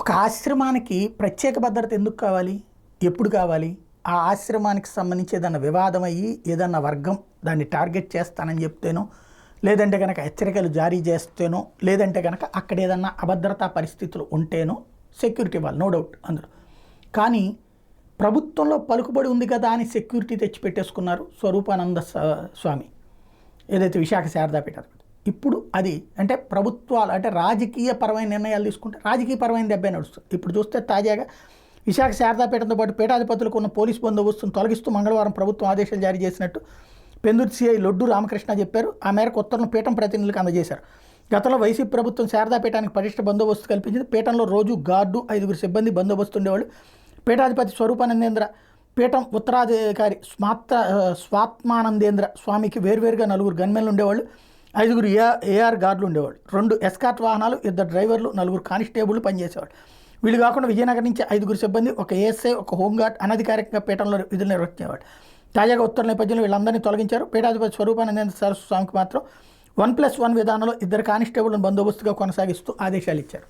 ఒక ఆశ్రమానికి ప్రత్యేక భద్రత ఎందుకు కావాలి? ఎప్పుడు కావాలి? ఆ ఆశ్రమానికి సంబంధించి ఏదన్నా వివాదం అయ్యి ఏదన్నా వర్గం దాన్ని టార్గెట్ చేస్తానని చెప్తేనో, లేదంటే కనుక హెచ్చరికలు జారీ చేస్తేనో, లేదంటే కనుక అక్కడ ఏదన్నా అభద్రతా పరిస్థితులు ఉంటేనో సెక్యూరిటీ ఇవ్వాలి, నో డౌట్ అందులో. కానీ ప్రభుత్వంలో పలుకుబడి ఉంది కదా అని సెక్యూరిటీ తెచ్చిపెట్టేసుకున్నారు స్వరూపానంద స్వామి, ఏదైతే విశాఖ శారదాపీఠ. ఇప్పుడు అది అంటే ప్రభుత్వాలు అంటే రాజకీయపరమైన నిర్ణయాలు తీసుకుంటే రాజకీయపరమైన దెబ్బే నడుస్తుంది. ఇప్పుడు చూస్తే తాజాగా విశాఖ శారదాపీఠంతో పాటు పీఠాధిపతులకు ఉన్న పోలీస్ బందోబస్తును తొలగిస్తూ మంగళవారం ప్రభుత్వం ఆదేశాలు జారీ చేసినట్టు పెందుర్తి సిఐ లొడ్డు రామకృష్ణ చెప్పారు. ఆ మేరకు ఉత్తర్వులను పీఠం ప్రతినిధులకు అందజేశారు. గతంలో వైసీపీ ప్రభుత్వం శారదాపీఠానికి పటిష్ట బందోబస్తు కల్పించింది. పీఠంలో రోజు గార్డు 5 సిబ్బంది బందోబస్తు ఉండేవాళ్ళు. పీఠాధిపతి స్వరూపానందేంద్ర, పీఠం ఉత్తరాధికారి స్వాత్మానందేంద్ర స్వామికి వేర్వేరుగా 4 గన్మెన్లు ఉండేవాళ్ళు. 5 ఏఆర్ గార్డులు ఉండేవాళ్ళు. 2 ఎస్కార్ట్ వాహనాలు, 2 డ్రైవర్లు, 4 కానిస్టేబుల్ పనిచేసేవాళ్ళు. వీళ్ళు కాకుండా విజయనగరం నుంచి 5 సిబ్బంది, 1 ఏఎస్ఐ, 1 హోంగార్డ్ అనధికారికంగా పీఠంలో విధులు నిర్వహించేవాడు. తాజాగా ఉత్తర్వుల నేపథ్యంలో వీళ్ళందరినీ తొలగించారు. పీఠాధిపతి స్వరూపానందేంద్ర సరస్వతి స్వామికి మాత్రం 1+1 విధానంలో 2 కానిస్టేబుల్ను బందోబస్తుగా కొనసాగిస్తూ ఆదేశాలు ఇచ్చారు.